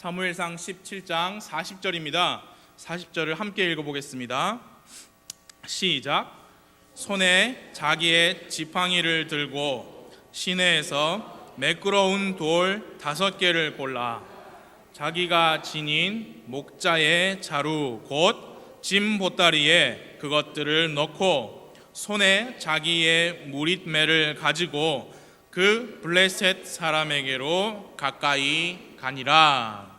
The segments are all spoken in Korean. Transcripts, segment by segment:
사무엘상 17장 40절입니다. 40절을 함께 읽어보겠습니다. 시작. 손에 자기의 지팡이를 들고 시내에서 매끄러운 돌 5개를 골라 자기가 지닌 목자의 자루 곧 짐 보따리에 그것들을 넣고 손에 자기의 무릿매를 가지고 그 블레셋 사람에게로 가까이 가니라.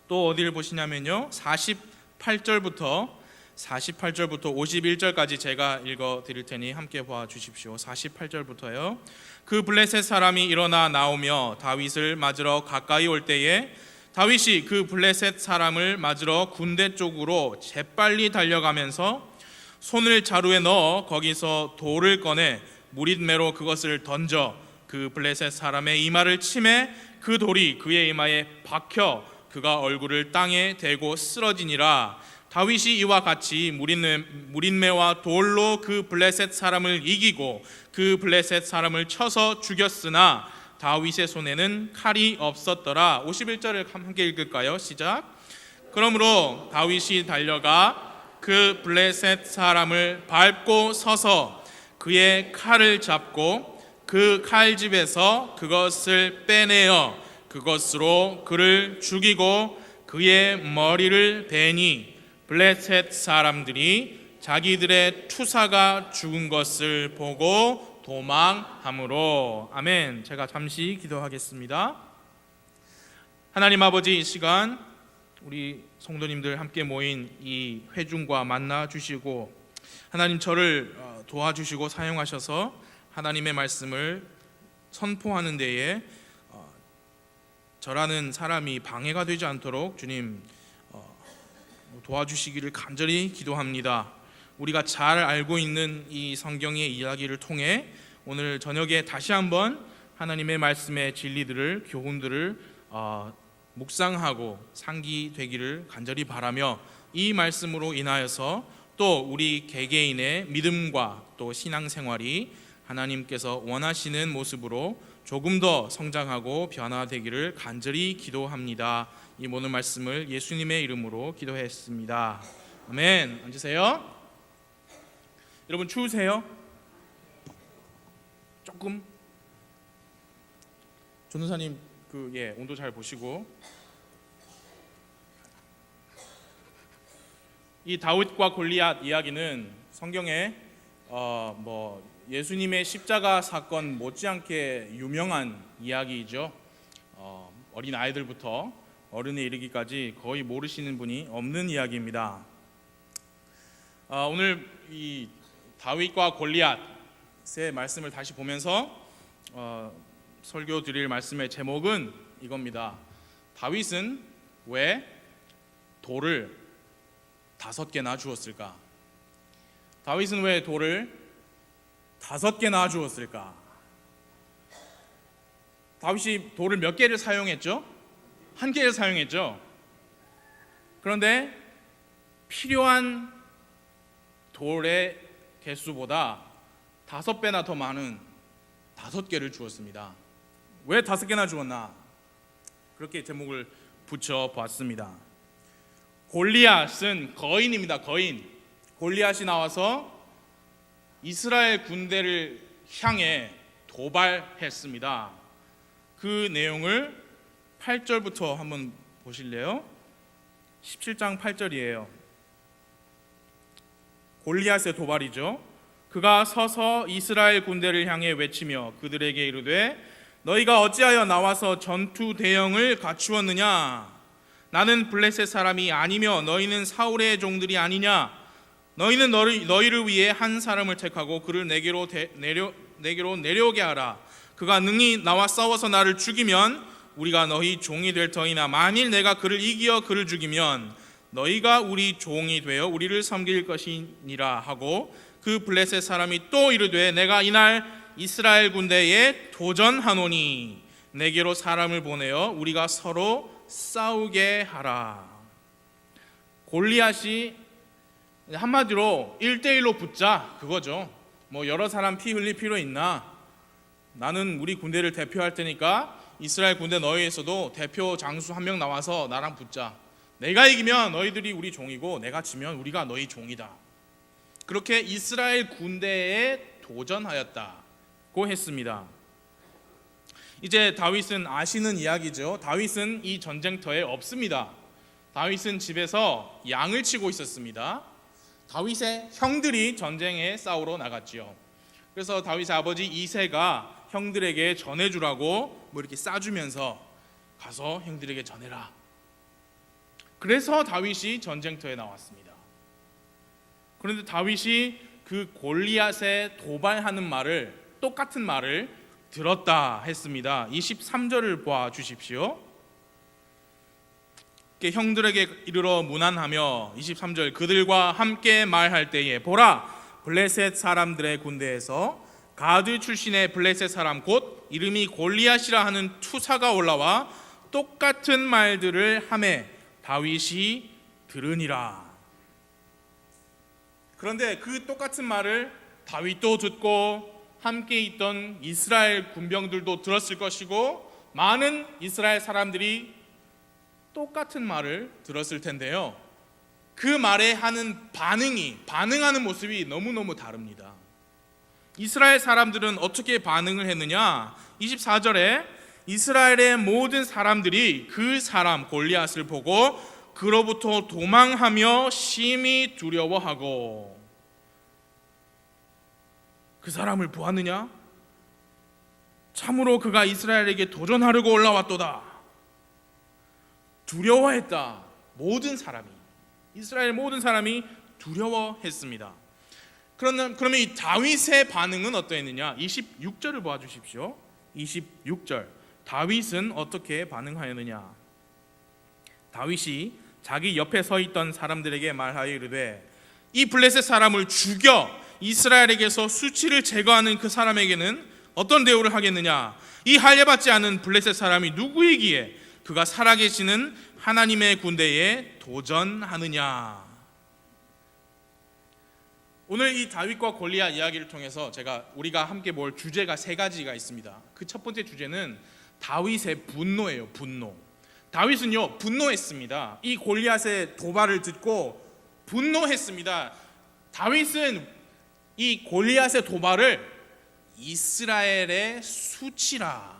또 어디를 보시냐면요, 48절부터 51절까지 제가 읽어 드릴 테니 함께 봐 주십시오. 48절부터요. 그 블레셋 사람이 일어나 나오며 다윗을 맞으러 가까이 올 때에 다윗이 그 블레셋 사람을 맞으러 군대 쪽으로 재빨리 달려가면서 손을 자루에 넣어 거기서 돌을 꺼내 무릿매로 그것을 던져 그 블레셋 사람의 이마를 치매 그 돌이 그의 이마에 박혀 그가 얼굴을 땅에 대고 쓰러지니라. 다윗이 이와 같이 무릿매와 돌로 그 블레셋 사람을 이기고 그 블레셋 사람을 쳐서 죽였으나 다윗의 손에는 칼이 없었더라. 51절을 함께 읽을까요? 시작. 그러므로 다윗이 달려가 그 블레셋 사람을 밟고 서서 그의 칼을 잡고 그 칼집에서 그것을 빼내어 그것으로 그를 죽이고 그의 머리를 베니 블레셋 사람들이 자기들의 투사가 죽은 것을 보고 도망함으로. 아멘. 제가 잠시 기도하겠습니다. 하나님 아버지, 이 시간 우리 성도님들 함께 모인 이 회중과 만나 주시고 하나님 저를 도와주시고 사용하셔서 하나님의 말씀을 선포하는 데에 저라는 사람이 방해가 되지 않도록 주님 도와주시기를 간절히 기도합니다. 우리가 잘 알고 있는 이 성경의 이야기를 통해 오늘 저녁에 다시 한번 하나님의 말씀의 진리들을, 교훈들을 묵상하고 상기되기를 간절히 바라며 이 말씀으로 인하여서 또 우리 개개인의 믿음과 또 신앙생활이 하나님께서 원하시는 모습으로 조금 더 성장하고 변화되기를 간절히 기도합니다. 이 모든 말씀을 예수님의 이름으로 기도했습니다. 아멘. 앉으세요. 여러분 추우세요? 조금? 전도사님 온도 잘 보시고. 이 다윗과 골리앗 이야기는 성경에 예수님의 십자가 사건 못지않게 유명한 이야기이죠. 어린 아이들부터 어른에 이르기까지 거의 모르시는 분이 없는 이야기입니다. 오늘 이 다윗과 골리앗의 말씀을 다시 보면서 설교 드릴 말씀의 제목은 이겁니다. 다윗은 왜 돌을 5개나 주었을까? 다윗은 왜 돌을 5개나 주었을까? 다윗이 돌을 몇 개를 사용했죠? 1개를 사용했죠. 그런데 필요한 돌의 개수보다 5배나 더 많은 5개를 주었습니다. 왜 5개나 주었나? 그렇게 제목을 붙여봤습니다. 골리앗은 거인입니다. 거인. 골리앗이 나와서 이스라엘 군대를 향해 도발했습니다. 그 내용을 8절부터 한번 보실래요? 17장 8절이에요. 골리앗의 도발이죠. 그가 서서 이스라엘 군대를 향해 외치며 그들에게 이르되 너희가 어찌하여 나와서 전투 대형을 갖추었느냐? 나는 블레셋 사람이 아니며 너희는 사울의 종들이 아니냐? 너희는 너희를 위해 한 사람을 택하고 그를 내게로 내려오게 하라. 그가 능히 나와 싸워서 나를 죽이면 우리가 너희 종이 될 터이나 만일 내가 그를 이기어 그를 죽이면 너희가 우리 종이 되어 우리를 섬길 것이니라 하고 그 블레셋 사람이 또 이르되 내가 이날 이스라엘 군대에 도전하노니 내게로 사람을 보내어 우리가 서로 싸우게 하라. 골리앗이 한마디로 1대1로 붙자 그거죠. 여러 사람 피 흘릴 필요 있나? 나는 우리 군대를 대표할 테니까 이스라엘 군대 너희에서도 대표 장수 한 명 나와서 나랑 붙자. 내가 이기면 너희들이 우리 종이고 내가 지면 우리가 너희 종이다. 그렇게 이스라엘 군대에 도전하였다고 했습니다. 이제 다윗은 아시는 이야기죠. 다윗은 이 전쟁터에 없습니다. 다윗은 집에서 양을 치고 있었습니다. 다윗의 형들이 전쟁에 싸우러 나갔지요. 그래서 다윗의 아버지 이새가 형들에게 전해주라고 뭐 이렇게 싸주면서 가서 형들에게 전해라. 그래서 다윗이 전쟁터에 나왔습니다. 그런데 다윗이 그 골리앗의 도발하는 말을, 똑같은 말을 들었다 했습니다. 23절을 봐 주십시오. 형들에게 이르러 문안하며 23절 그들과 함께 말할 때에 보라 블레셋 사람들의 군대에서 가드 출신의 블레셋 사람 곧 이름이 골리앗이라 하는 투사가 올라와 똑같은 말들을 하매 다윗이 들으니라. 그런데 그 똑같은 말을 다윗도 듣고 함께 있던 이스라엘 군병들도 들었을 것이고 많은 이스라엘 사람들이 똑같은 말을 들었을 텐데요. 그 말에 하는 반응하는 모습이 너무너무 다릅니다. 이스라엘 사람들은 어떻게 반응을 했느냐? 24절에 이스라엘의 모든 사람들이 그 사람 골리앗을 보고 그로부터 도망하며 심히 두려워하고 그 사람을 보았느냐? 참으로 그가 이스라엘에게 도전하려고 올라왔도다. 두려워했다. 모든 사람이, 이스라엘 모든 사람이 두려워했습니다. 그러면 이 다윗의 반응은 어떠했느냐? 26절을 보아주십시오. 26절 다윗은 어떻게 반응하였느냐? 다윗이 자기 옆에 서 있던 사람들에게 말하여 이르되 이 블레셋 사람을 죽여 이스라엘에게서 수치를 제거하는 그 사람에게는 어떤 대우를 하겠느냐? 이 할례받지 않은 블레셋 사람이 누구이기에 그가 살아계시는 하나님의 군대에 도전하느냐? 오늘 이 다윗과 골리앗 이야기를 통해서 우리가 함께 볼 주제가 세 가지가 있습니다. 그 첫 번째 주제는 다윗의 분노예요. 분노. 다윗은요 분노했습니다. 이 골리앗의 도발을 듣고 분노했습니다. 다윗은 이 골리앗의 도발을 이스라엘의 수치라,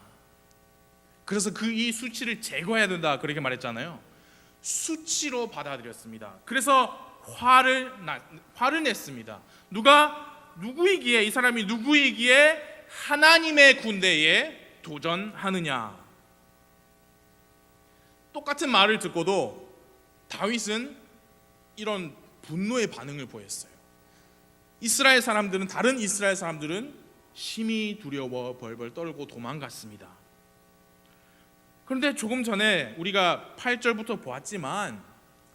그래서 이 수치를 제거해야 된다 그렇게 말했잖아요. 수치로 받아들였습니다. 그래서 화를 냈습니다. 누구이기에, 이 사람이 누구이기에 하나님의 군대에 도전하느냐? 똑같은 말을 듣고도 다윗은 이런 분노의 반응을 보였어요. 다른 이스라엘 사람들은 심히 두려워 벌벌 떨고 도망갔습니다. 그런데 조금 전에 우리가 8절부터 보았지만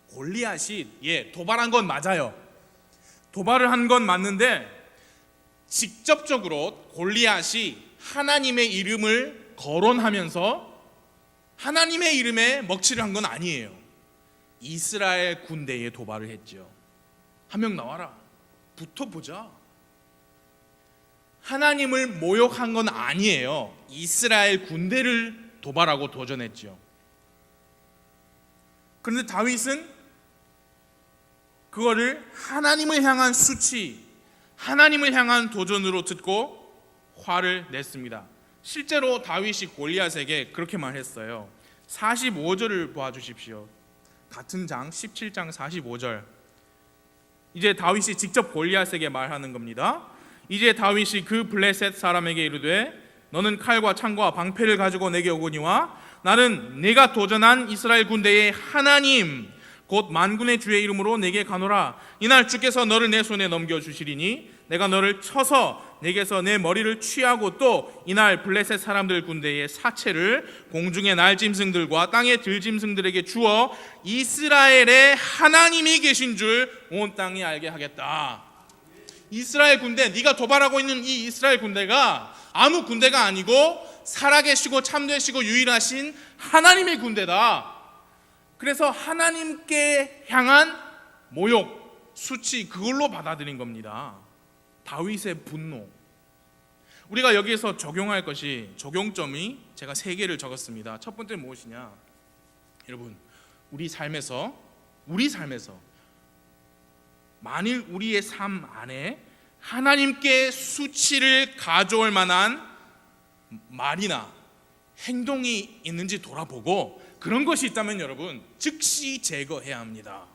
골리앗이 도발한 건 맞아요. 도발을 한 건 맞는데 직접적으로 골리앗이 하나님의 이름을 거론하면서 하나님의 이름에 먹칠을 한 건 아니에요. 이스라엘 군대에 도발을 했죠. 한 명 나와라, 붙어보자. 하나님을 모욕한 건 아니에요. 이스라엘 군대를 도발하고 도전했죠. 그런데 다윗은 그거를 하나님을 향한 수치, 하나님을 향한 도전으로 듣고 화를 냈습니다. 실제로 다윗이 골리앗에게 그렇게 말했어요. 45절을 보아주십시오. 같은 장 17장 45절. 이제 다윗이 직접 골리앗에게 말하는 겁니다. 이제 다윗이 그 블레셋 사람에게 이르되 너는 칼과 창과 방패를 가지고 내게 오거니와 나는 내가 도전한 이스라엘 군대의 하나님 곧 만군의 주의 이름으로 내게 가노라. 이날 주께서 너를 내 손에 넘겨주시리니 내가 너를 쳐서 내게서 내 머리를 취하고 또 이날 블레셋 사람들 군대의 사체를 공중의 날짐승들과 땅의 들짐승들에게 주어 이스라엘의 하나님이 계신 줄 온 땅이 알게 하겠다. 이스라엘 군대, 네가 도발하고 있는 이 이스라엘 군대가 아무 군대가 아니고 살아계시고 참되시고 유일하신 하나님의 군대다. 그래서 하나님께 향한 모욕, 수치, 그걸로 받아들인 겁니다. 다윗의 분노. 우리가 여기에서 적용할 것이, 적용점이 제가 3개를 적었습니다. 첫 번째 무엇이냐? 여러분, 우리 삶에서 만일 우리의 삶 안에 하나님께 수치를 가져올 만한 말이나 행동이 있는지 돌아보고, 그런 것이 있다면 여러분 즉시 제거해야 합니다.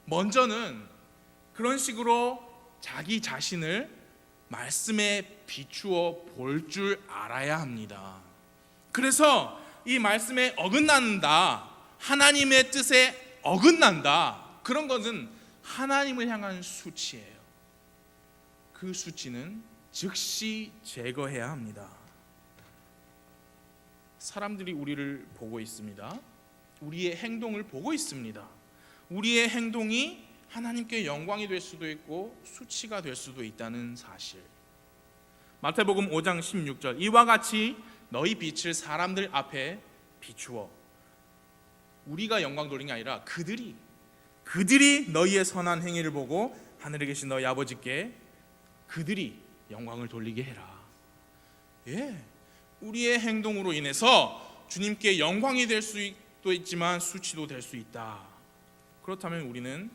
먼저는 그런 식으로 자기 자신을 말씀에 비추어 볼 줄 알아야 합니다. 그래서 이 말씀에 어긋난다, 하나님의 뜻에 어긋난다, 그런 것은 하나님을 향한 수치예요. 그 수치는 즉시 제거해야 합니다. 사람들이 우리를 보고 있습니다. 우리의 행동을 보고 있습니다. 우리의 행동이 하나님께 영광이 될 수도 있고 수치가 될 수도 있다는 사실. 마태복음 5장 16절, 이와 같이 너희 빛을 사람들 앞에 비추어. 우리가 영광 돌리는 게 아니라 그들이 너희의 선한 행위를 보고 하늘에 계신 너희 아버지께 그들이 영광을 돌리게 해라. 우리의 행동으로 인해서 주님께 영광이 될 수도 있지만 수치도 될 수 있다. 그렇다면 우리는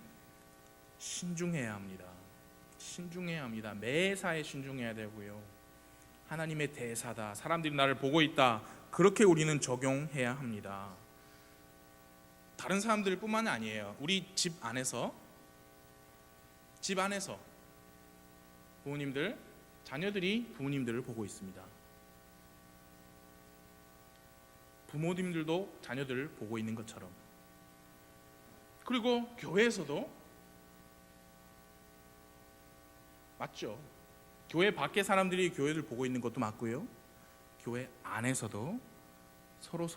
신중해야 합니다. 매사에 신중해야 되고요. 하나님의 대사다, 사람들이 나를 보고 있다, 그렇게 우리는 적용해야 합니다. 다른 사람들뿐만 아니에요. 우리 집 안에서 부모님들, 자녀들이 부모님들을 보고 있습니다. 부모님들도 자녀들을 보고 있는 것처럼, 그리고 교회에서도 맞죠. 교회 밖에 사람들이 교회를 보고 있는 것도 맞고요, 교회 안에서도 서로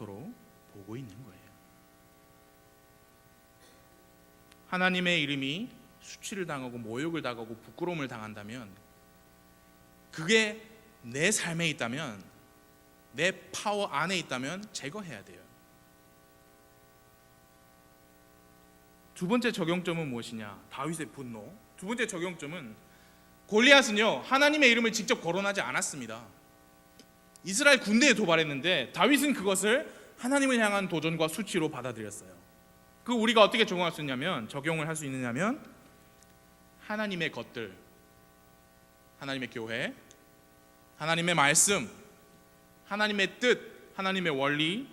보고 있는 거예요. 하나님의 이름이 수치를 당하고 모욕을 당하고 부끄러움을 당한다면, 그게 내 삶에 있다면, 내 파워 안에 있다면 제거해야 돼요. 두 번째 적용점은 무엇이냐? 다윗의 분노. 두 번째 적용점은, 골리앗은요 하나님의 이름을 직접 거론하지 않았습니다. 이스라엘 군대에 도발했는데 다윗은 그것을 하나님을 향한 도전과 수치로 받아들였어요. 그 우리가 어떻게 적용할 수 있냐면, 하나님의 것들, 하나님의 교회, 하나님의 말씀, 하나님의 뜻, 하나님의 원리,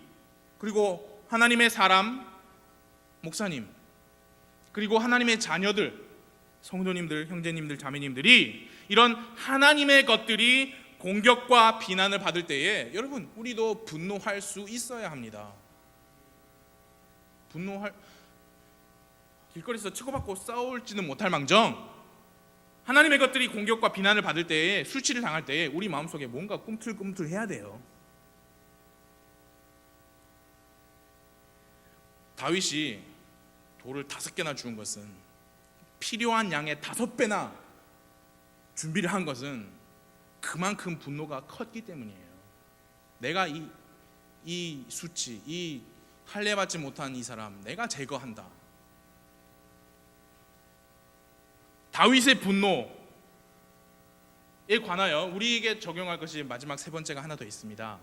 그리고 하나님의 사람, 목사님, 그리고 하나님의 자녀들, 성도님들, 형제님들, 자매님들이 이런 하나님의 것들이 공격과 비난을 받을 때에 여러분 우리도 분노할 수 있어야 합니다. 길거리에서 치고받고 싸울지는 못할 망정, 하나님의 것들이 공격과 비난을 받을 때에, 수치를 당할 때에 우리 마음속에 뭔가 꿈틀꿈틀해야 돼요. 다윗이 돌을 5개나 주운 것은, 필요한 양의 5배나 준비를 한 것은 그만큼 분노가 컸기 때문이에요. 내가 이 수치, 이 할례받지 못한 이 사람 내가 제거한다. 다윗의 분노에 관하여 우리에게 적용할 것이 마지막 3번째가 하나 더 있습니다.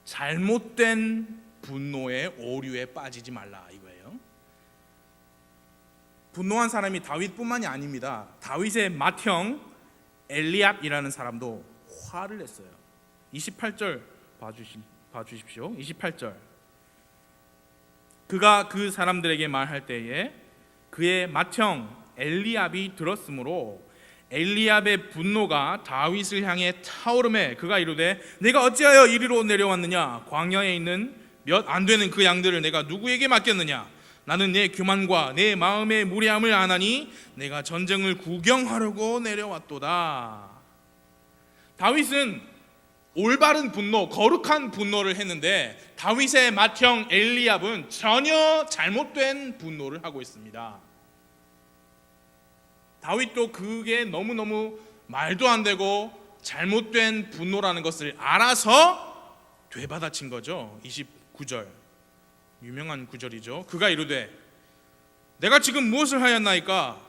잘못된 분노의 오류에 빠지지 말라, 이거예요. 분노한 사람이 다윗뿐만이 아닙니다. 다윗의 맏형 엘리압이라는 사람도 화를 냈어요. 28절 봐주십시오. 28절, 그가 그 사람들에게 말할 때에 그의 맏형 엘리압이 들었으므로 엘리압의 분노가 다윗을 향해 타오르매 그가 이르되 내가 어찌하여 이리로 내려왔느냐? 광야에 있는 몇 안 되는 그 양들을 내가 누구에게 맡겼느냐? 나는 내 교만과 내 마음의 무례함을 아나니 내가 전쟁을 구경하려고 내려왔도다. 다윗은 올바른 분노, 거룩한 분노를 했는데 다윗의 맏형 엘리압은 전혀 잘못된 분노를 하고 있습니다. 다윗도 그게 너무너무 말도 안 되고 잘못된 분노라는 것을 알아서 되받아친 거죠. 29절, 유명한 구절이죠. 그가 이르되 내가 지금 무엇을 하였나이까?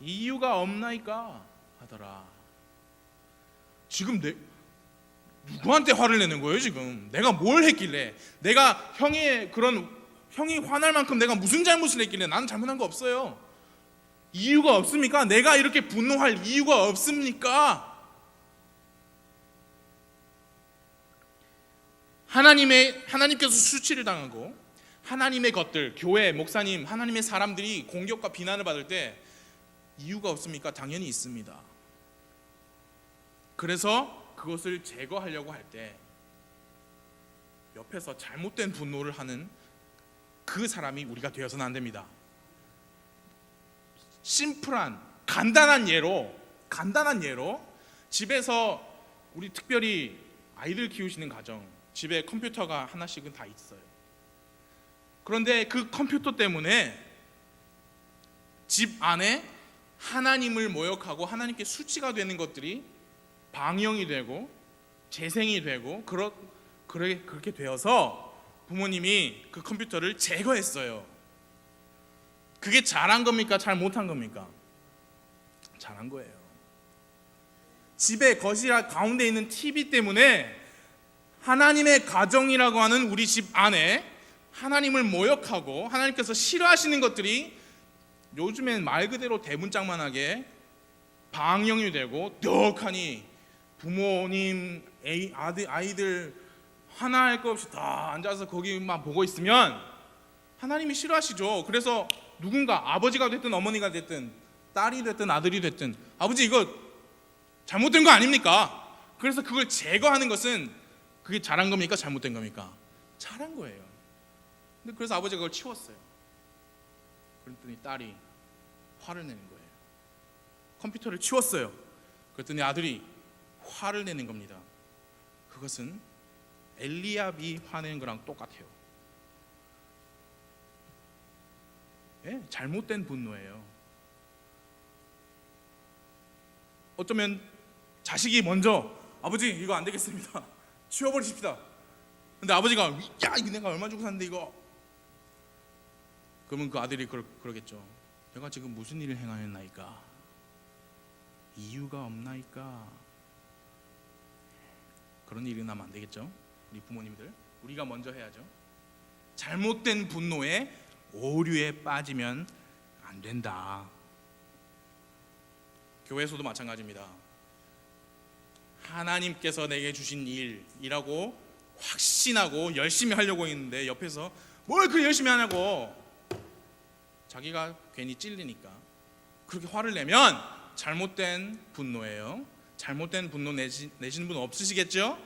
이유가 없나이까? 하더라. 지금 누구한테 화를 내는 거예요? 지금 내가 뭘 했길래, 내가 형이 화날 만큼 내가 무슨 잘못을 했길래, 나는 잘못한 거 없어요. 이유가 없습니까? 내가 이렇게 분노할 이유가 없습니까? 하나님께서 수치를 당하고 하나님의 것들, 교회, 목사님, 하나님의 사람들이 공격과 비난을 받을 때 이유가 없습니까? 당연히 있습니다. 그래서 그것을 제거하려고 할 때 옆에서 잘못된 분노를 하는 그 사람이 우리가 되어서는 안 됩니다. 심플한 간단한 예로 집에서, 우리 특별히 아이들 키우시는 가정, 집에 컴퓨터가 하나씩은 다 있어요. 그런데 그 컴퓨터 때문에 집 안에 하나님을 모욕하고 하나님께 수치가 되는 것들이 방영이 되고 재생이 되고 그렇게 되어서 부모님이 그 컴퓨터를 제거했어요. 그게 잘한 겁니까? 잘 못한 겁니까? 잘한 거예요. 집에 거실 가운데 있는 TV 때문에 하나님의 가정이라고 하는 우리 집 안에 하나님을 모욕하고 하나님께서 싫어하시는 것들이 요즘엔 말 그대로 대문짝만하게 방영이 되고, 떡하니 부모님, 아이들 하나 할 것 없이 다 앉아서 거기만 보고 있으면 하나님이 싫어하시죠. 그래서 누군가, 아버지가 됐든 어머니가 됐든 딸이 됐든 아들이 됐든, 아버지 이거 잘못된 거 아닙니까? 그래서 그걸 제거하는 것은, 그게 잘한 겁니까? 잘못된 겁니까? 잘한 거예요. 근데 그래서 아버지가 그걸 치웠어요. 그랬더니 딸이 화를 내는 거예요. 컴퓨터를 치웠어요. 그랬더니 아들이 화를 내는 겁니다. 그것은 엘리압이 화내는 거랑 똑같아요. 예, 잘못된 분노예요. 어쩌면 자식이 먼저, 아버지 이거 안 되겠습니다, 치워버리십시다. 근데 아버지가, 야 이거 내가 얼마 주고 샀는데 이거. 그러면 그 아들이 그러겠죠. 내가 지금 무슨 일을 행하였나이까? 이유가 없나이까? 그런 일이 나면 안 되겠죠. 우리 부모님들, 우리가 먼저 해야죠. 잘못된 분노에, 오류에 빠지면 안 된다. 교회에서도 마찬가지입니다. 하나님께서 내게 주신 일이라고 확신하고 열심히 하려고 했는데 옆에서 뭘 그렇게 열심히 하냐고, 자기가 괜히 찔리니까 그렇게 화를 내면 잘못된 분노예요. 잘못된 분노 내시는 분 없으시겠죠?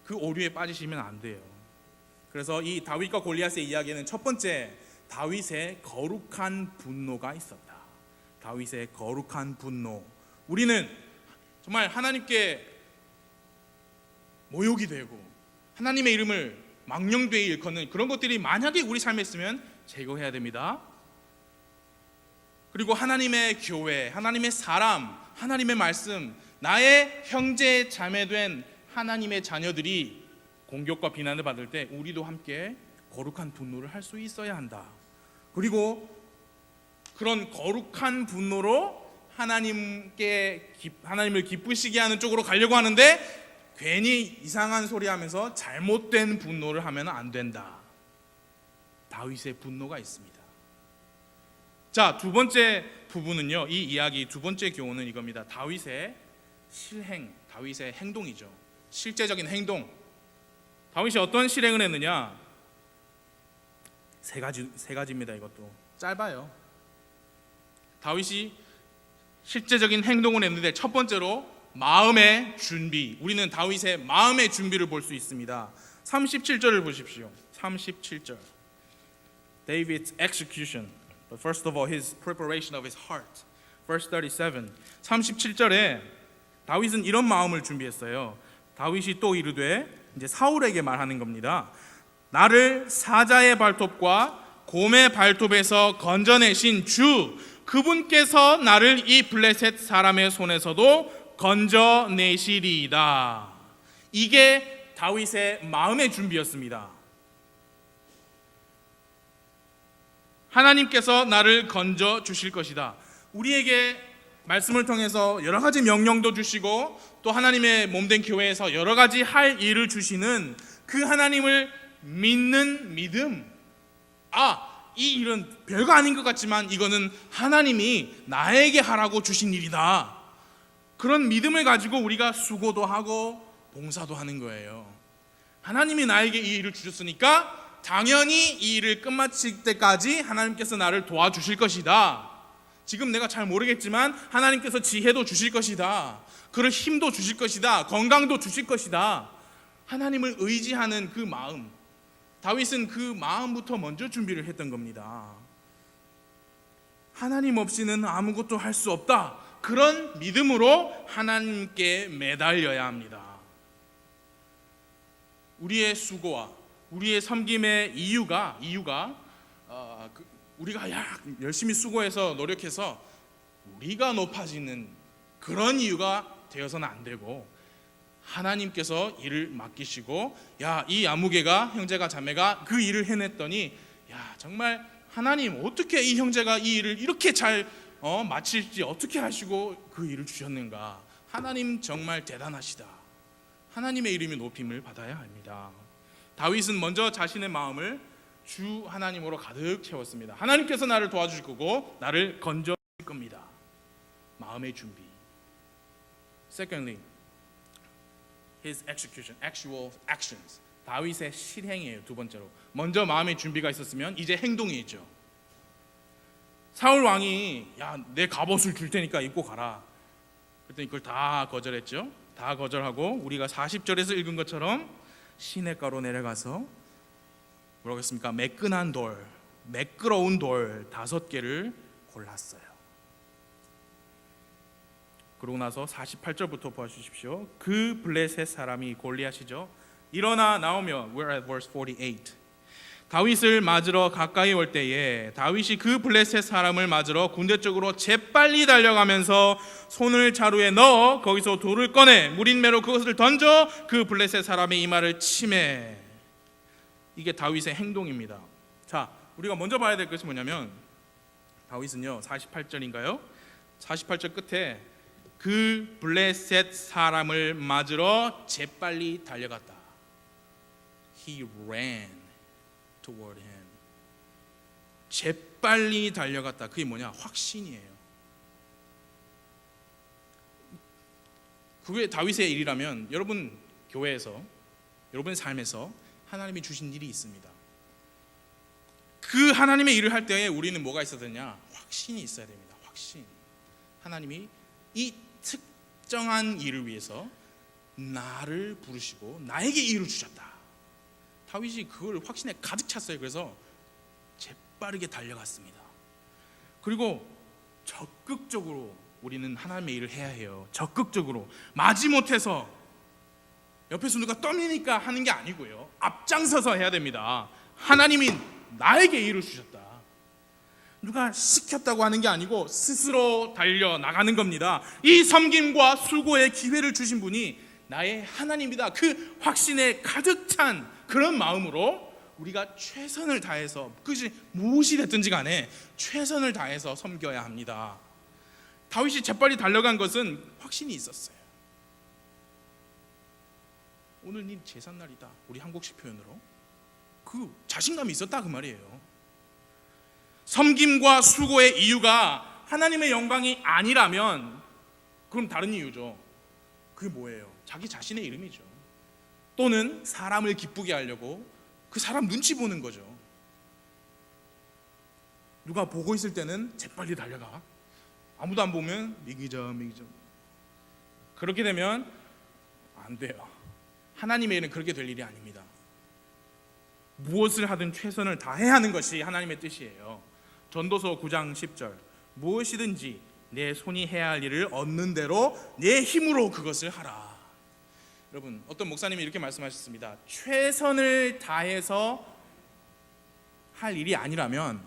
그 오류에 빠지시면 안 돼요. 그래서 이 다윗과 골리앗의 이야기는 첫 번째, 다윗의 거룩한 분노가 있었다. 다윗의 거룩한 분노. 우리는 정말 하나님께 모욕이 되고 하나님의 이름을 망령되이 일컫는 그런 것들이 만약에 우리 삶에 있으면 제거해야 됩니다. 그리고 하나님의 교회, 하나님의 사람, 하나님의 말씀, 나의 형제 자매된 하나님의 자녀들이 공격과 비난을 받을 때 우리도 함께 거룩한 분노를 할 수 있어야 한다. 그리고 그런 거룩한 분노로 하나님을 기쁘시게 하는 쪽으로 가려고 하는데 괜히 이상한 소리 하면서 잘못된 분노를 하면 안 된다. 다윗의 분노가 있습니다. 자, 두 번째 부분은요, 이 이야기 두 번째 교훈은 이겁니다. 다윗의 실행, 다윗의 행동이죠. 실제적인 행동. 다윗이 어떤 실행을 했느냐? 세 가지입니다. 이것도 짧아요. 다윗이 실제적인 행동을 했는데 첫 번째로 마음의 준비. 우리는 다윗의 마음의 준비를 볼 수 있습니다. 37절을 보십시오. 37절. David's execution. But first of all, his preparation of his heart. Verse 37. 37절에 다윗은 이런 마음을 준비했어요. 다윗이 또 이르되, 이제 사울에게 말하는 겁니다. 나를 사자의 발톱과 곰의 발톱에서 건져내신 주, 그분께서 나를 이 블레셋 사람의 손에서도 건져내시리이다. 이게 다윗의 마음의 준비였습니다. 하나님께서 나를 건져 주실 것이다. 우리에게 말씀을 통해서 여러 가지 명령도 주시고 또 하나님의 몸된 교회에서 여러 가지 할 일을 주시는 그 하나님을 믿는 믿음. 이 일은 별거 아닌 것 같지만 이거는 하나님이 나에게 하라고 주신 일이다. 그런 믿음을 가지고 우리가 수고도 하고 봉사도 하는 거예요. 하나님이 나에게 이 일을 주셨으니까 당연히 이 일을 끝마칠 때까지 하나님께서 나를 도와주실 것이다. 지금 내가 잘 모르겠지만 하나님께서 지혜도 주실 것이다. 그럴 힘도 주실 것이다. 건강도 주실 것이다. 하나님을 의지하는 그 마음, 다윗은 그 마음부터 먼저 준비를 했던 겁니다. 하나님 없이는 아무것도 할 수 없다. 그런 믿음으로 하나님께 매달려야 합니다. 우리의 수고와 우리의 섬김의 이유가 우리가 열심히 수고해서 노력해서 우리가 높아지는 그런 이유가 되어서는 안 되고, 하나님께서 일을 맡기시고 이 아무개가 형제가 자매가 그 일을 해냈더니 정말 하나님 어떻게 이 형제가 이 일을 이렇게 잘 마칠지 어떻게 하시고 그 일을 주셨는가. 하나님 정말 대단하시다. 하나님의 이름이 높임을 받아야 합니다. 다윗은 먼저 자신의 마음을 주 하나님으로 가득 채웠습니다. 하나님께서 나를 도와주실 거고 나를 건져줄 겁니다. 마음의 준비. Secondly, his execution, actual actions. 다윗의 실행이에요. 두 번째로. 먼저 마음의 준비가 있었으면 이제 행동이 있죠. 사울 왕이 내 갑옷을 줄 테니까 입고 가라. 그랬더니 그걸 다 거절했죠. 다 거절하고 우리가 40절에서 읽은 것처럼 시냇가로 내려가서 뭐라고 했습니까? 매끈한 돌, 매끄러운 돌 5개를 골랐어요. 그러고 나서 48절부터 보아주십시오. 그 블레셋 사람이 골리앗이죠. 일어나 나오며, we're at verse 48. 다윗을 맞으러 가까이 올 때에 다윗이 그 블레셋 사람을 맞으러 군대 쪽으로 재빨리 달려가면서 손을 자루에 넣어 거기서 돌을 꺼내 무린매로 그것을 던져 그 블레셋 사람의 이마를 치매. 이게 다윗의 행동입니다. 자, 우리가 먼저 봐야 될 것이 뭐냐면 다윗은요 48절인가요? 48절 끝에 그 블레셋 사람을 맞으러 재빨리 달려갔다. He ran toward him. 재빨리 달려갔다. 그게 뭐냐? 확신이에요. 그게 다윗의 일이라면 여러분 교회에서, 여러분의 삶에서 하나님이 주신 일이 있습니다. 그 하나님의 일을 할 때에 우리는 뭐가 있어야 되냐? 확신이 있어야 됩니다. 확신. 하나님이 이 특정한 일을 위해서 나를 부르시고 나에게 이 일을 주셨다. 다윗이 그걸 확신에 가득 찼어요. 그래서 재빠르게 달려갔습니다. 그리고 적극적으로 우리는 하나님의 일을 해야 해요. 적극적으로. 마지못해서 옆에서 누가 떠미니까 하는 게 아니고요. 앞장서서 해야 됩니다. 하나님이 나에게 일을 주셨다. 누가 시켰다고 하는 게 아니고 스스로 달려나가는 겁니다. 이 섬김과 수고의 기회를 주신 분이 나의 하나님이다. 그 확신에 가득 찬 그런 마음으로 우리가 최선을 다해서, 그것이 무엇이 됐든지 간에 최선을 다해서 섬겨야 합니다. 다윗이 재빨리 달려간 것은 확신이 있었어요. 오늘 네 제삿날이다. 우리 한국식 표현으로 그 자신감이 있었다 그 말이에요. 섬김과 수고의 이유가 하나님의 영광이 아니라면 그럼 다른 이유죠. 그게 뭐예요? 자기 자신의 이름이죠. 또는 사람을 기쁘게 하려고 그 사람 눈치 보는 거죠. 누가 보고 있을 때는 재빨리 달려가. 아무도 안 보면 미기죠. 그렇게 되면 안 돼요. 하나님의 일은 그렇게 될 일이 아닙니다. 무엇을 하든 최선을 다해야 하는 것이 하나님의 뜻이에요. 전도서 9장 10절 무엇이든지 내 손이 해야 할 일을 얻는 대로 내 힘으로 그것을 하라. 여러분, 어떤 목사님이 이렇게 말씀하셨습니다. 최선을 다해서 할 일이 아니라면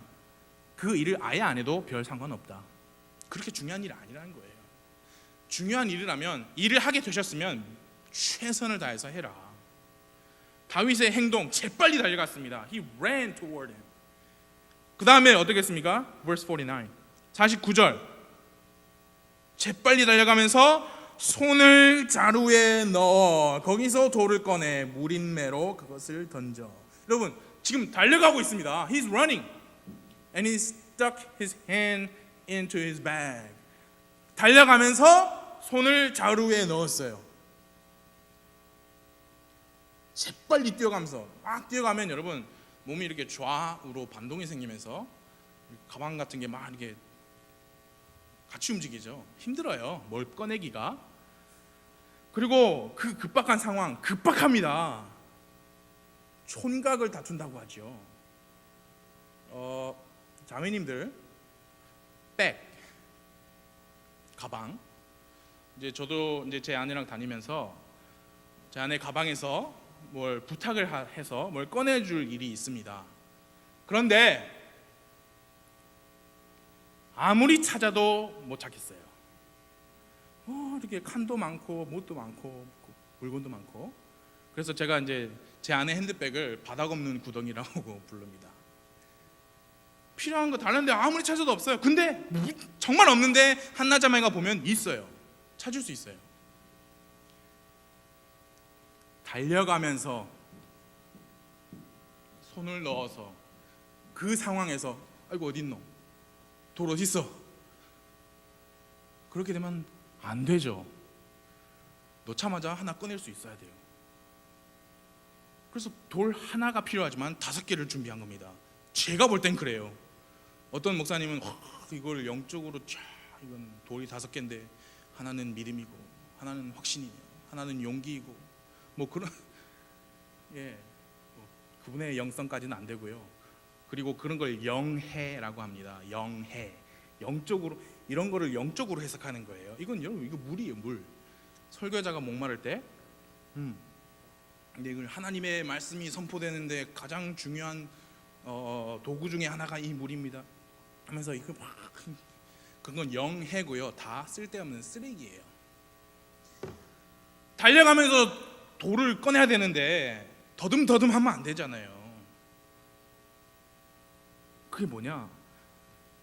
그 일을 아예 안 해도 별 상관없다. 그렇게 중요한 일이 아니라는 거예요. 중요한 일이라면, 일을 하게 되셨으면 최선을 다해서 해라. 다윗의 행동, 재빨리 달려갔습니다. He ran toward him. 그 다음에 어떻게 했습니까? Verse 49, 49절 재빨리 달려가면서 손을 자루에 넣어 거기서 돌을 꺼내 무린매로 그것을 던져. 여러분, 지금 달려가고 있습니다. He's running and he stuck his hand into his bag. 달려가면서 손을 자루에 넣었어요. 재빨리 뛰어가면서 막 뛰어가면 여러분 몸이 이렇게 좌우로 반동이 생기면서 가방 같은 게 막 이렇게 같이 움직이죠. 힘들어요. 뭘 꺼내기가. 그리고 그 급박한 상황, 급박합니다. 촌각을 다툰다고 하죠. 자매님들, 백, 가방. 이제 저도 이제 제 아내랑 다니면서 제 아내 가방에서 뭘 부탁을 해서 뭘 꺼내줄 일이 있습니다. 그런데 아무리 찾아도 못 찾겠어요. 이렇게 칸도 많고 못도 많고 물건도 많고. 그래서 제가 이제 제 아내 핸드백을 바닥 없는 구덩이라고 부릅니다. 필요한 거 다른데 아무리 찾아도 없어요. 근데 정말 없는데 한나자매가 보면 있어요. 찾을 수 있어요. 달려가면서 손을 넣어서 그 상황에서 아이고 어딨노? 돌 어딨어? 그렇게 되면 안 되죠. 놓자마자 하나 꺼낼 수 있어야 돼요. 그래서 돌 하나가 필요하지만 5개를 준비한 겁니다. 제가 볼 땐 그래요. 어떤 목사님은 이걸 영적으로 이건 돌이 5개인데 하나는 믿음이고 하나는 확신이에요. 하나는 용기이고 뭐 그런 그분의 영성까지는 안 되고요. 그리고 그런 걸 영해라고 합니다. 영해, 영적으로 이런 거를 영적으로 해석하는 거예요. 이건 여러분 이거 물이에요, 물. 설교자가 목마를 때, 근데 이걸 하나님의 말씀이 선포되는데 가장 중요한 도구 중에 하나가 이 물입니다. 하면서 이거 막 그건 영해고요. 다 쓸데없는 쓰레기예요. 달려가면서 돌을 꺼내야 되는데 더듬더듬하면 안 되잖아요. 그게 뭐냐?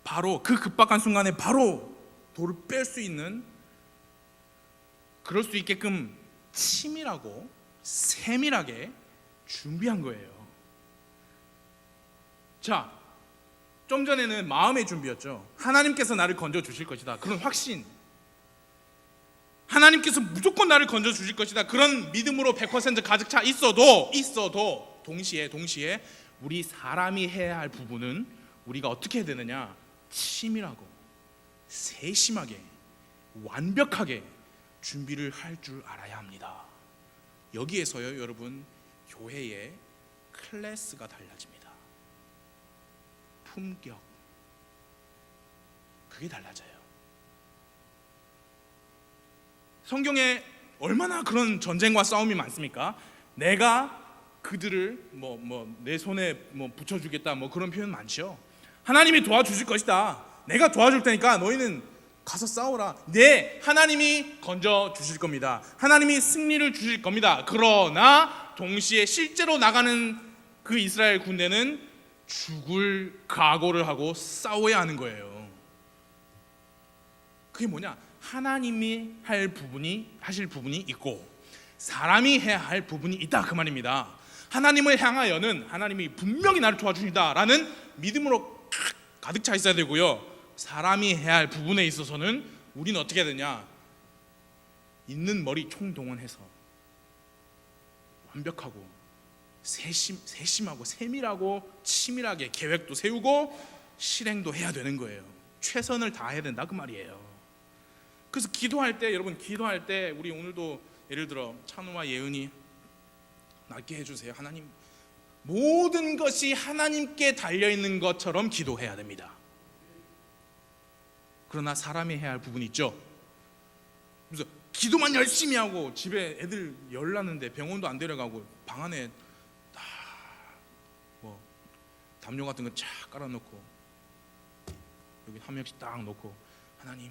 바로 그 급박한 순간에 바로 돌을 뺄 수 있는, 그럴 수 있게끔 치밀하고 세밀하게 준비한 거예요. 자, 좀 전에는 마음의 준비였죠. 하나님께서 나를 건져 주실 것이다. 그런 확신. 하나님께서 무조건 나를 건져 주실 것이다. 그런 믿음으로 100% 가득 차 있어도 동시에 우리 사람이 해야 할 부분은 우리가 어떻게 해야 되느냐? 치밀하고 세심하게 완벽하게 준비를 할 줄 알아야 합니다. 여기에서요, 여러분, 교회의 클래스가 달라집니다. 품격, 그게 달라져요. 성경에 얼마나 그런 전쟁과 싸움이 많습니까? 내가 그들을 내 손에 붙여주겠다, 그런 표현 많죠. 하나님이 도와주실 것이다. 내가 도와줄 테니까 너희는 가서 싸워라. 네, 하나님이 건져 주실 겁니다. 하나님이 승리를 주실 겁니다. 그러나 동시에 실제로 나가는 그 이스라엘 군대는 죽을 각오를 하고 싸워야 하는 거예요. 그게 뭐냐? 하나님이 하실 부분이 있고 사람이 해야 할 부분이 있다, 그 말입니다. 하나님을 향하여는 하나님이 분명히 나를 도와주신다라는 믿음으로 가득 차 있어야 되고요. 사람이 해야 할 부분에 있어서는 우리는 어떻게 해야 되냐? 있는 머리 총동원해서 완벽하고 세심하고 세밀하고 치밀하게 계획도 세우고 실행도 해야 되는 거예요. 최선을 다해야 된다, 그 말이에요. 그래서 기도할 때, 여러분, 기도할 때 우리 오늘도 예를 들어 찬우와 예은이 낫게 해주세요. 하나님, 모든 것이 하나님께 달려있는 것처럼 기도해야 됩니다. 그러나 사람이 해야 할 부분이 있죠. 그래서 기도만 열심히 하고 집에 애들 열났는데 병원도 안 데려가고 방 안에 다 담요 같은 거 쫙 깔아놓고 여기 한 명씩 딱 놓고, 하나님,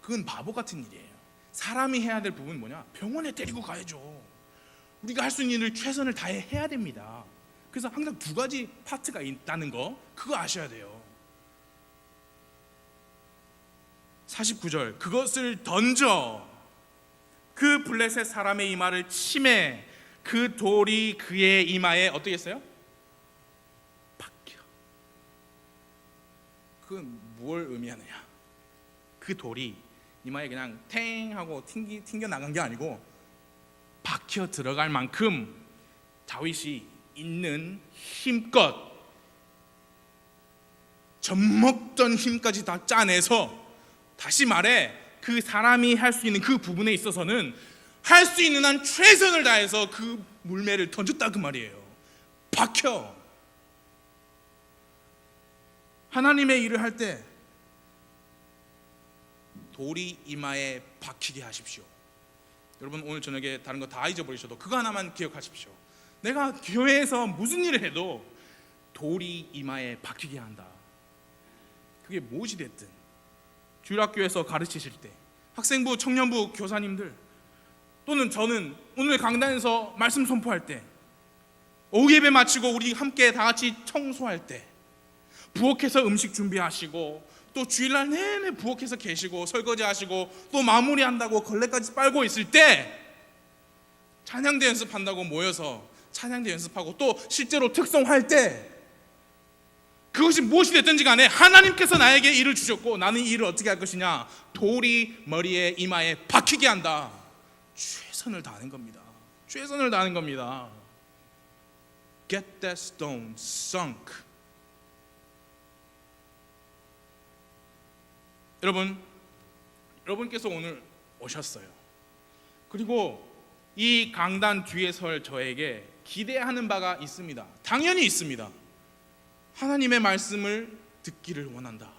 그건 바보 같은 일이에요. 사람이 해야 될 부분은 뭐냐? 병원에 데리고 가야죠. 우리가 할 수 있는 일을 최선을 다해 해야 됩니다. 그래서 항상 2가지 파트가 있다는 거, 그거 아셔야 돼요. 49절 그것을 던져 그 블레셋 사람의 이마를 치매 그 돌이 그의 이마에 어떻게 했어요? 박혀. 그건 뭘 의미하느냐? 그 돌이 이마에 그냥 탱 하고 튕겨 나간 게 아니고 박혀 들어갈 만큼 다윗이 있는 힘껏 젖먹던 힘까지 다 짜내서, 다시 말해 그 사람이 할 수 있는 그 부분에 있어서는 할 수 있는 한 최선을 다해서 그 물매를 던졌다 그 말이에요. 박혀. 하나님의 일을 할 때 돌이 이마에 박히게 하십시오. 여러분 오늘 저녁에 다른 거 다 잊어버리셔도 그거 하나만 기억하십시오. 내가 교회에서 무슨 일을 해도 돌이 이마에 박히게 한다. 그게 무엇이 됐든, 주일학교에서 가르치실 때, 학생부, 청년부 교사님들, 또는 저는 오늘 강단에서 말씀 선포할 때, 오후 예배 마치고 우리 함께 다 같이 청소할 때, 부엌에서 음식 준비하시고 또 주일날 내내 부엌에서 계시고 설거지 하시고 또 마무리한다고 걸레까지 빨고 있을 때, 찬양대 연습한다고 모여서 찬양대 연습하고 또 실제로 특송할 때, 그것이 무엇이 됐든지 간에 하나님께서 나에게 일을 주셨고 나는 이 일을 어떻게 할 것이냐? 돌이 머리에 이마에 박히게 한다. 최선을 다하는 겁니다. 최선을 다하는 겁니다. Get that stone sunk. 여러분께서 오늘 오셨어요. 그리고 이 강단 뒤에 설 저에게 기대하는 바가 있습니다. 당연히 있습니다. 하나님의 말씀을 듣기를 원한다.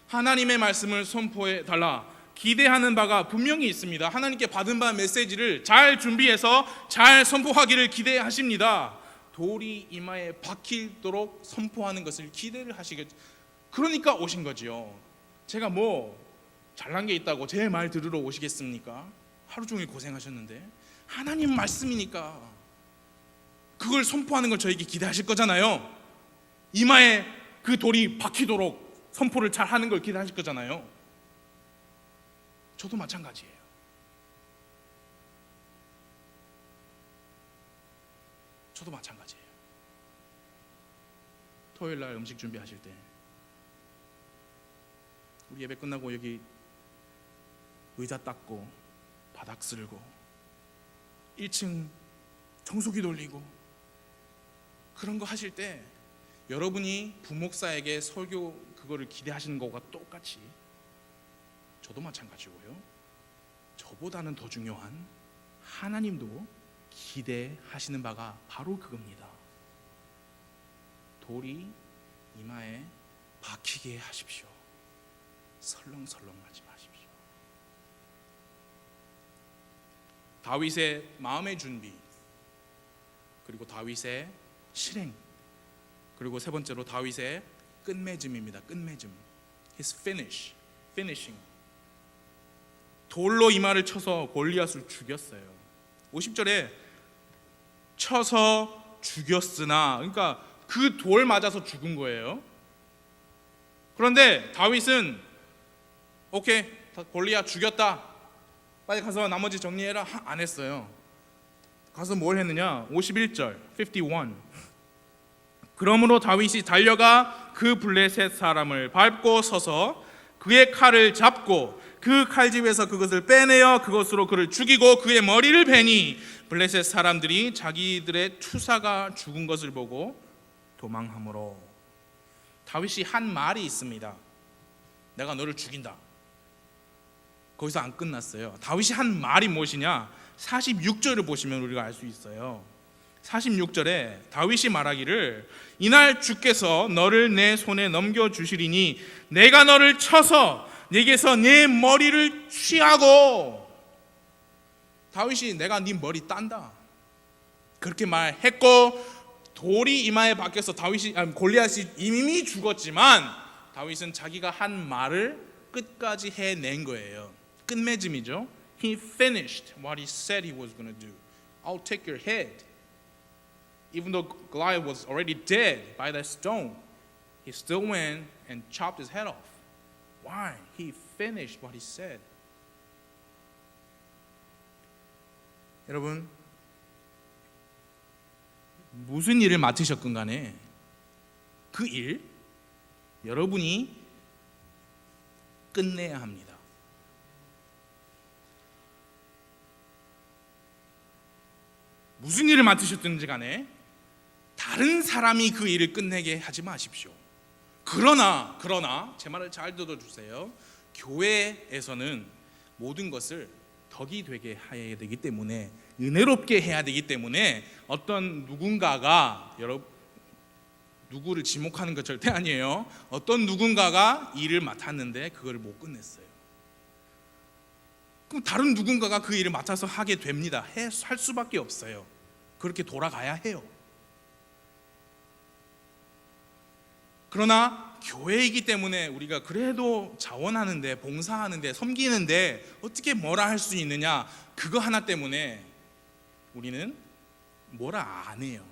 하나님의 말씀을 선포해 달라. 기대하는 바가 분명히 있습니다. 하나님께 받은 바 메시지를 잘 준비해서 잘 선포하기를 기대하십니다. 돌이 이마에 박히도록 선포하는 것을 기대를 하시겠죠. 그러니까 오신 거지요. 제가 뭐 잘난 게 있다고 제 말 들으러 오시겠습니까? 하루 종일 고생하셨는데 하나님 말씀이니까 그걸 선포하는 걸 저에게 기대하실 거잖아요. 이마에 그 돌이 박히도록 선포를 잘 하는 걸 기대하실 거잖아요. 저도 마찬가지예요. 저도 마찬가지예요. 토요일 날 음식 준비하실 때 우리 예배 끝나고 여기 의자 닦고 바닥 쓸고 1층 청소기 돌리고 그런 거 하실 때 여러분이 부목사에게 설교 그거를 기대하시는 것과 똑같이 저도 마찬가지고요. 저보다는 더 중요한 하나님도 기대하시는 바가 바로 그겁니다. 돌이 이마에 박히게 하십시오. 설렁설렁하지 마십시오. 다윗의 마음의 준비, 그리고 다윗의 실행, 그리고 세 번째로 다윗의 끝맺음입니다. 끝맺음. His finishing. 돌로 이마를 쳐서 골리앗을 죽였어요. 50절에 쳐서 죽였으나, 그러니까 그 돌 맞아서 죽은 거예요. 그런데 다윗은 오케이, 골리앗 죽였다, 빨리 가서 나머지 정리해라 안 했어요. 가서 뭘 했느냐? 51절 51. 그러므로 다윗이 달려가 그 블레셋 사람을 밟고 서서 그의 칼을 잡고 그 칼집에서 그것을 빼내어 그것으로 그를 죽이고 그의 머리를 베니 블레셋 사람들이 자기들의 투사가 죽은 것을 보고 도망하므로. 다윗이 한 말이 있습니다. 내가 너를 죽인다. 거기서 안 끝났어요. 다윗이 한 말이 무엇이냐? 46절을 보시면 우리가 알 수 있어요. 46절에 다윗이 말하기를 이날 주께서 너를 내 손에 넘겨주시리니 내가 너를 쳐서 내게서 내 머리를 취하고. 다윗이 내가 네 머리 딴다 그렇게 말했고, 돌이 이마에 박혀서 골리앗이 이미 죽었지만 다윗은 자기가 한 말을 끝까지 해낸 거예요. 끝맺음이죠. He finished what he said he was going to do. I'll take your head. Even though Goliath was already dead by that stone, he still went and chopped his head off. Why? He finished what he said. 여러분, 무슨 일을 맡으셨건 간에 그 일 여러분이 끝내야 합니다. 무슨 일을 맡으셨든지 간에 다른 사람이 그 일을 끝내게 하지 마십시오. 그러나 제 말을 잘 들어주세요. 교회에서는 모든 것을 덕이 되게 해야 되기 때문에, 은혜롭게 해야 되기 때문에 어떤 누군가가 누구를 지목하는 것 절대 아니에요. 어떤 누군가가 일을 맡았는데 그걸 못 끝냈어요. 그럼 다른 누군가가 그 일을 맡아서 하게 됩니다. 할 수밖에 없어요. 그렇게 돌아가야 해요. 그러나 교회이기 때문에 우리가 그래도 자원하는데, 봉사하는데, 섬기는데 어떻게 뭐라 할 수 있느냐, 그거 하나 때문에 우리는 뭐라 안 해요.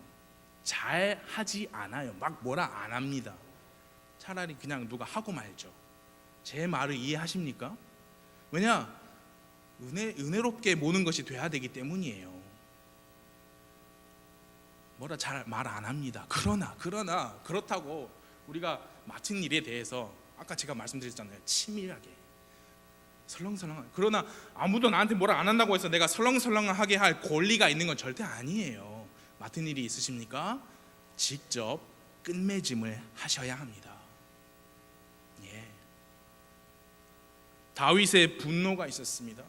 잘 하지 않아요. 막 뭐라 안 합니다. 차라리 그냥 누가 하고 말죠. 제 말을 이해하십니까? 왜냐? 은혜롭게 모든 것이 돼야 되기 때문이에요. 뭐라 잘 말 안 합니다. 그러나 그렇다고 우리가 맡은 일에 대해서 아까 제가 말씀드렸잖아요. 치밀하게, 설렁설렁. 그러나 아무도 나한테 뭐라 안 한다고 해서 내가 설렁설렁하게 할 권리가 있는 건 절대 아니에요. 맡은 일이 있으십니까? 직접 끝맺음을 하셔야 합니다. 다윗의 분노가 있었습니다.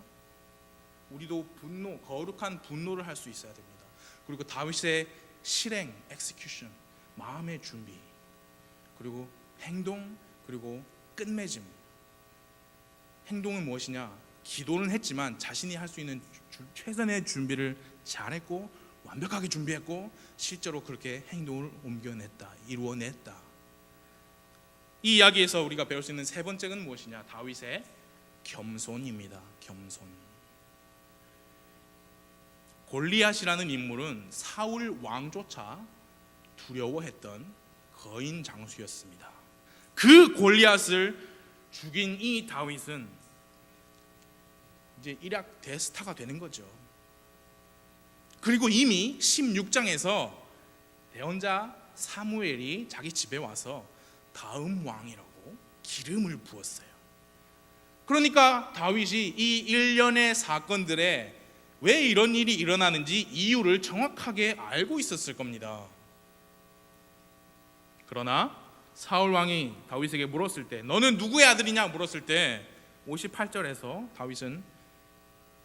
우리도 거룩한 분노를 할 수 있어야 됩니다. 그리고 다윗의 실행, execution, 마음의 준비, 그리고 행동, 그리고 끝맺음. 행동은 무엇이냐? 기도는 했지만 자신이 할 수 있는 최선의 준비를 잘했고 완벽하게 준비했고 실제로 그렇게 행동을 옮겨냈다, 이루어냈다. 이 이야기에서 우리가 배울 수 있는 세 번째는 무엇이냐? 다윗의 겸손입니다. 겸손. 골리앗이라는 인물은 사울 왕조차 두려워했던 거인 장수였습니다. 그 골리앗을 죽인 이 다윗은 이제 일약 대스타가 되는 거죠. 그리고 이미 16장에서 대언자 사무엘이 자기 집에 와서 다음 왕이라고 기름을 부었어요. 그러니까 다윗이 이 일련의 사건들에 왜 이런 일이 일어나는지 이유를 정확하게 알고 있었을 겁니다. 그러나 사울 왕이 다윗에게 물었을 때, 너는 누구의 아들이냐 물었을 때 58절에서 다윗은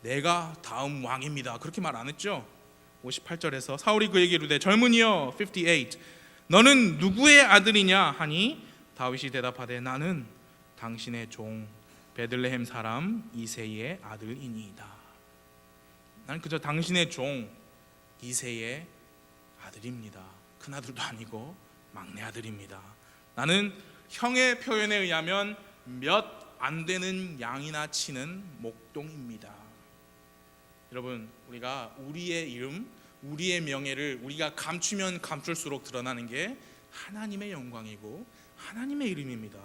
내가 다음 왕입니다, 그렇게 말 안 했죠. 58절에서 사울이 그에게 이르되 젊은이여 58 너는 누구의 아들이냐 하니 다윗이 대답하되 나는 당신의 종 베들레헴 사람 이새의 아들이니이다. 나는 그저 당신의 종 이새의 아들입니다. 큰아들도 아니고 막내 아들입니다. 나는 형의 표현에 의하면 몇 안 되는 양이나 치는 목동입니다. 여러분, 우리가 우리의 이름, 우리의 명예를 우리가 감추면 감출수록 드러나는 게 하나님의 영광이고 하나님의 이름입니다.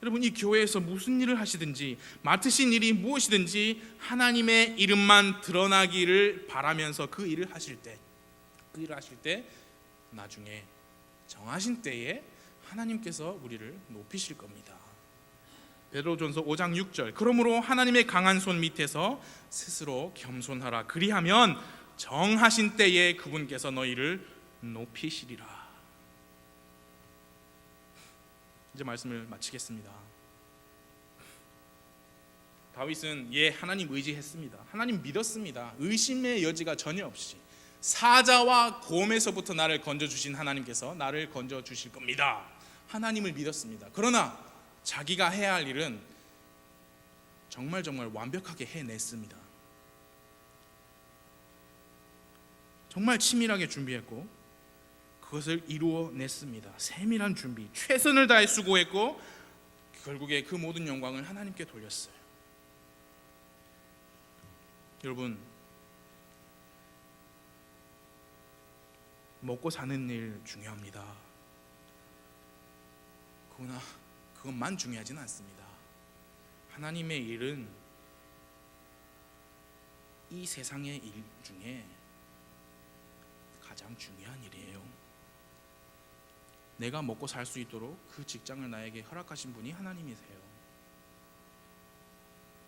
여러분, 이 교회에서 무슨 일을 하시든지 맡으신 일이 무엇이든지 하나님의 이름만 드러나기를 바라면서 그 일을 하실 때 나중에 정하신 때에 하나님께서 우리를 높이실 겁니다. 베드로전서 5장 6절 그러므로 하나님의 강한 손 밑에서 스스로 겸손하라. 그리하면 정하신 때에 그분께서 너희를 높이시리라. 이제 말씀을 마치겠습니다. 다윗은 하나님 의지했습니다. 하나님 믿었습니다. 의심의 여지가 전혀 없이 사자와 곰에서부터 나를 건져주신 하나님께서 나를 건져주실 겁니다. 하나님을 믿었습니다. 그러나 자기가 해야 할 일은 정말 완벽하게 해냈습니다. 정말 치밀하게 준비했고 그것을 이루어냈습니다. 세밀한 준비, 최선을 다해 수고했고 결국에 그 모든 영광을 하나님께 돌렸어요. 여러분, 먹고 사는 일 중요합니다. 그러나 그것만 중요하지는 않습니다. 하나님의 일은 이 세상의 일 중에 가장 중요한 일이에요. 내가 먹고 살 수 있도록 그 직장을 나에게 허락하신 분이 하나님이세요.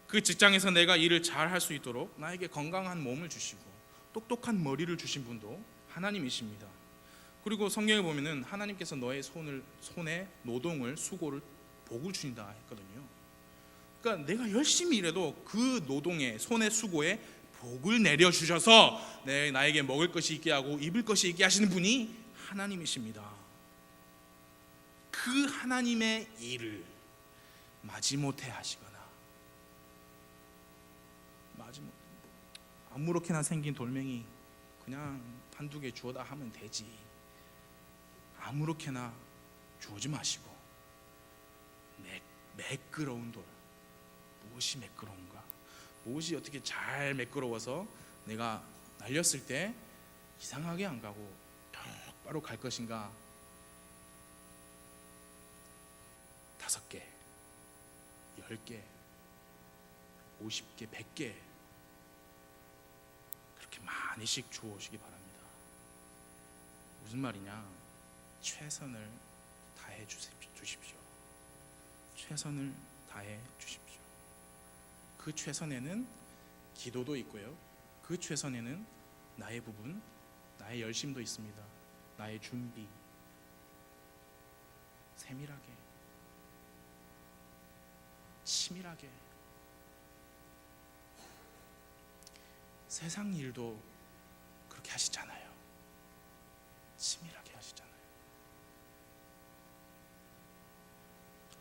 그 직장에서 내가 일을 잘 할 수 있도록 나에게 건강한 몸을 주시고 똑똑한 머리를 주신 분도 하나님이십니다. 그리고 성경에 보면은 하나님께서 너의 손에 노동을, 수고를 복을 주신다 했거든요. 그러니까 내가 열심히 일해도 그 노동에, 손의 수고에 복을 내려주셔서 나에게 먹을 것이 있게 하고 입을 것이 있게 하시는 분이 하나님이십니다. 그 하나님의 일을 마지못해 하시거나 아무렇게나 생긴 돌멩이 그냥 한두 개 주워다 하면 되지, 아무렇게나 주우지 마시고 매끄러운 돌, 무엇이 매끄러운가, 무엇이 어떻게 잘 매끄러워서 내가 날렸을 때 이상하게 안 가고 똑바로 갈 것인가. 5개, 10개, 50개, 100개 그렇게 많이씩 주워오시기 바랍니다. 무슨 말이냐? 최선을 다해 주십시오. 최선을 다해 주십시오. 그 최선에는 기도도 있고요, 그 최선에는 나의 부분, 나의 열심도 있습니다. 나의 준비, 세밀하게, 치밀하게. 세상 일도 그렇게 하시잖아요. 치밀하게 하시잖아요.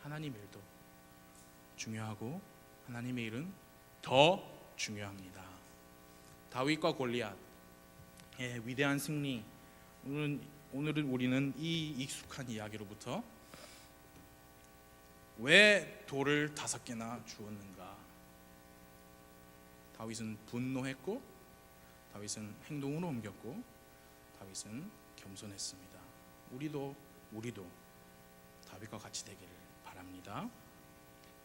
하나님 일도 중요하고 하나님의 일은 더 중요합니다. 다윗과 골리앗의 위대한 승리. 오늘은 우리는 이 익숙한 이야기로부터 왜 돌을 5개나 주었는가? 다윗은 분노했고, 다윗은 행동으로 옮겼고, 다윗은 겸손했습니다. 우리도 다윗과 같이 되기를 바랍니다.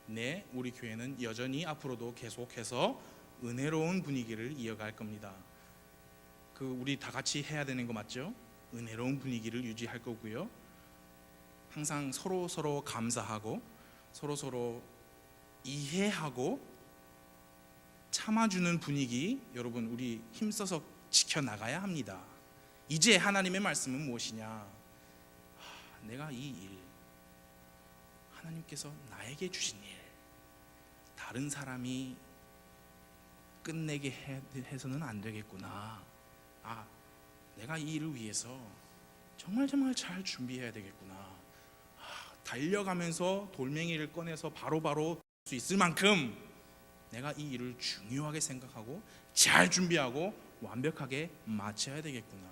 네, 우리 교회는 여전히 앞으로도 계속해서 은혜로운 분위기를 이어갈 겁니다. 우리 다 같이 해야 되는 거 맞죠? 은혜로운 분위기를 유지할 거고요. 항상 서로 감사하고 서로 이해하고 참아주는 분위기, 여러분 우리 힘써서 지켜나가야 합니다. 이제 하나님의 말씀은 무엇이냐? 내가 이 일, 하나님께서 나에게 주신 일, 다른 사람이 끝내게 해서는 안 되겠구나. 내가 이 일을 위해서 정말 잘 준비해야 되겠구나. 달려가면서 돌멩이를 꺼내서 바로 수 있을 만큼 내가 이 일을 중요하게 생각하고 잘 준비하고 완벽하게 마쳐야 되겠구나.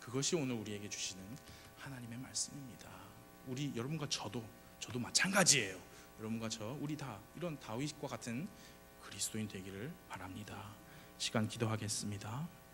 그것이 오늘 우리에게 주시는 하나님의 말씀입니다. 여러분과 저도 마찬가지예요. 여러분과 우리 다 이런 다윗과 같은 그리스도인 되기를 바랍니다. 시간 기도하겠습니다.